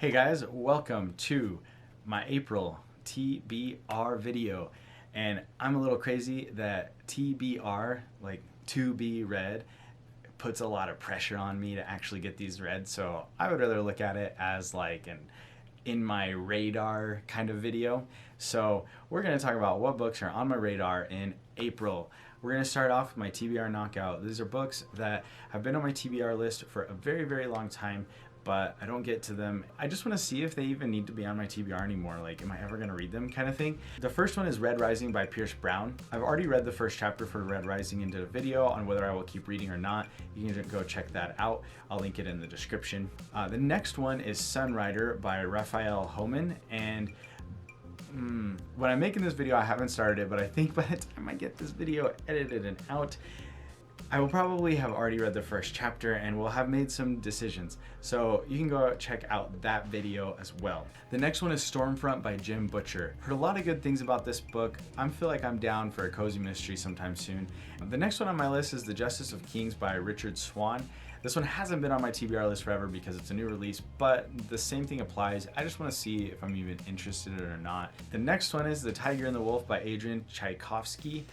Hey guys, welcome to my April TBR video. And I'm a little crazy that TBR, like to be read, puts a lot of pressure on me to actually get these read. So I would rather look at it as like an in my radar kind of video. So we're going to talk about what books are on my radar in April. We're going to start off with my TBR knockout. These are books that have been on my TBR list for a very, very long time, but I don't get to them. I just want to see if they even need to be on my TBR anymore. Like, am I ever going to read them kind of thing? The first one is Red Rising by Pierce Brown. I've already read the first chapter for Red Rising and did a video on whether I will keep reading or not. You can go check that out. I'll link it in the description. The next one is Sunrider by Raphael Homan. And when I'm making this video, I haven't started it, but I think by the time I get this video edited and out, I will probably have already read the first chapter and will have made some decisions. So you can go check out that video as well. The next one is Stormfront by Jim Butcher. Heard a lot of good things about this book. I feel like I'm down for a cozy mystery sometime soon. The next one on my list is The Justice of Kings by Richard Swan. This one hasn't been on my TBR list forever because it's a new release, but the same thing applies. I just want to see if I'm even interested in it or not. The next one is The Tiger and the Wolf by Adrian Tchaikovsky.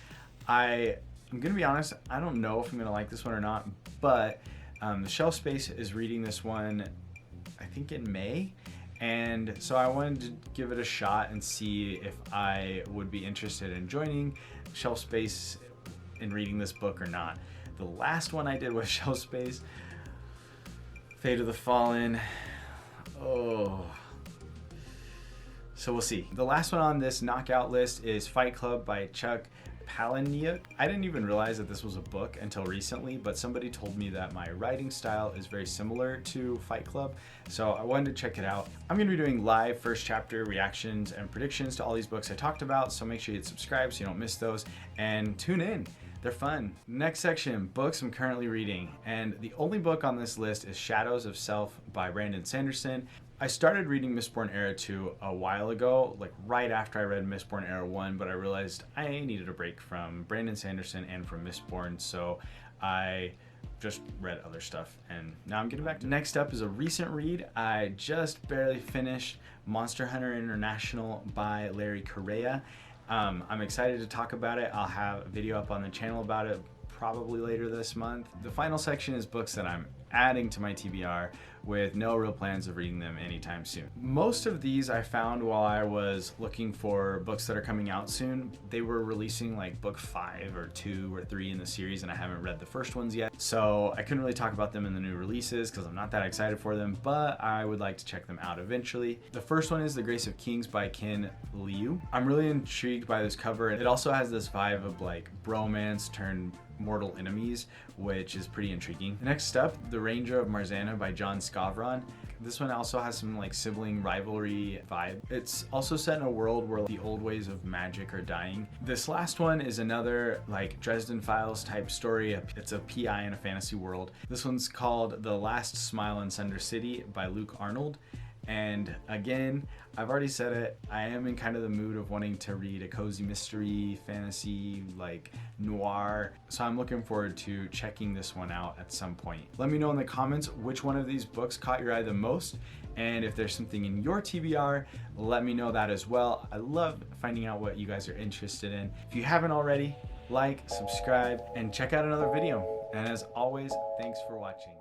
I'm gonna be honest, I don't know if I'm gonna like this one or not, but the Shelf Space is reading this one, I think in May. And so I wanted to give it a shot and see if I would be interested in joining Shelf Space in reading this book or not. The last one I did was Shelf Space, Fate of the Fallen. Oh. So we'll see. The last one on this knockout list is Fight Club by Chuck Palahniuk. I didn't even realize that this was a book until recently, but somebody told me that my writing style is very similar to Fight Club, so I wanted to check it out. I'm going to be doing live first chapter reactions and predictions to all these books I talked about, so make sure you hit subscribe so you don't miss those, and tune in. They're fun. Next section, books I'm currently reading, and the only book on this list is Shadows of Self by Brandon Sanderson. I started reading Mistborn Era 2 a while ago, like right after I read Mistborn Era 1, but I realized I needed a break from Brandon Sanderson and from Mistborn, so I just read other stuff, and now I'm getting back to. Next up is a recent read. I just barely finished Monster Hunter International by Larry Correia. I'm excited to talk about it. I'll have a video up on the channel about it probably later this month. The final section is books that I'm adding to my TBR with no real plans of reading them anytime soon. Most of these I found while I was looking for books that are coming out soon. They were releasing like book 5 or 2 or 3 in the series, and I haven't read the first ones yet. So I couldn't really talk about them in the new releases because I'm not that excited for them, but I would like to check them out eventually. The first one is The Grace of Kings by Ken Liu. I'm really intrigued by this cover. It also has this vibe of like bromance turned mortal enemies, which is pretty intriguing. Next up, The Ranger of Marzana by John Scavron. This one also has some like sibling rivalry vibe. It's also set in a world where the old ways of magic are dying. This last one is another like Dresden Files type story. It's a PI in a fantasy world. This one's called The Last Smile in Cinder City by Luke Arnold. And again, I've already said it, I am in kind of the mood of wanting to read a cozy mystery, fantasy, like noir. So I'm looking forward to checking this one out at some point. Let me know in the comments which one of these books caught your eye the most. And if there's something in your TBR, let me know that as well. I love finding out what you guys are interested in. If you haven't already, like, subscribe, and check out another video. And as always, thanks for watching.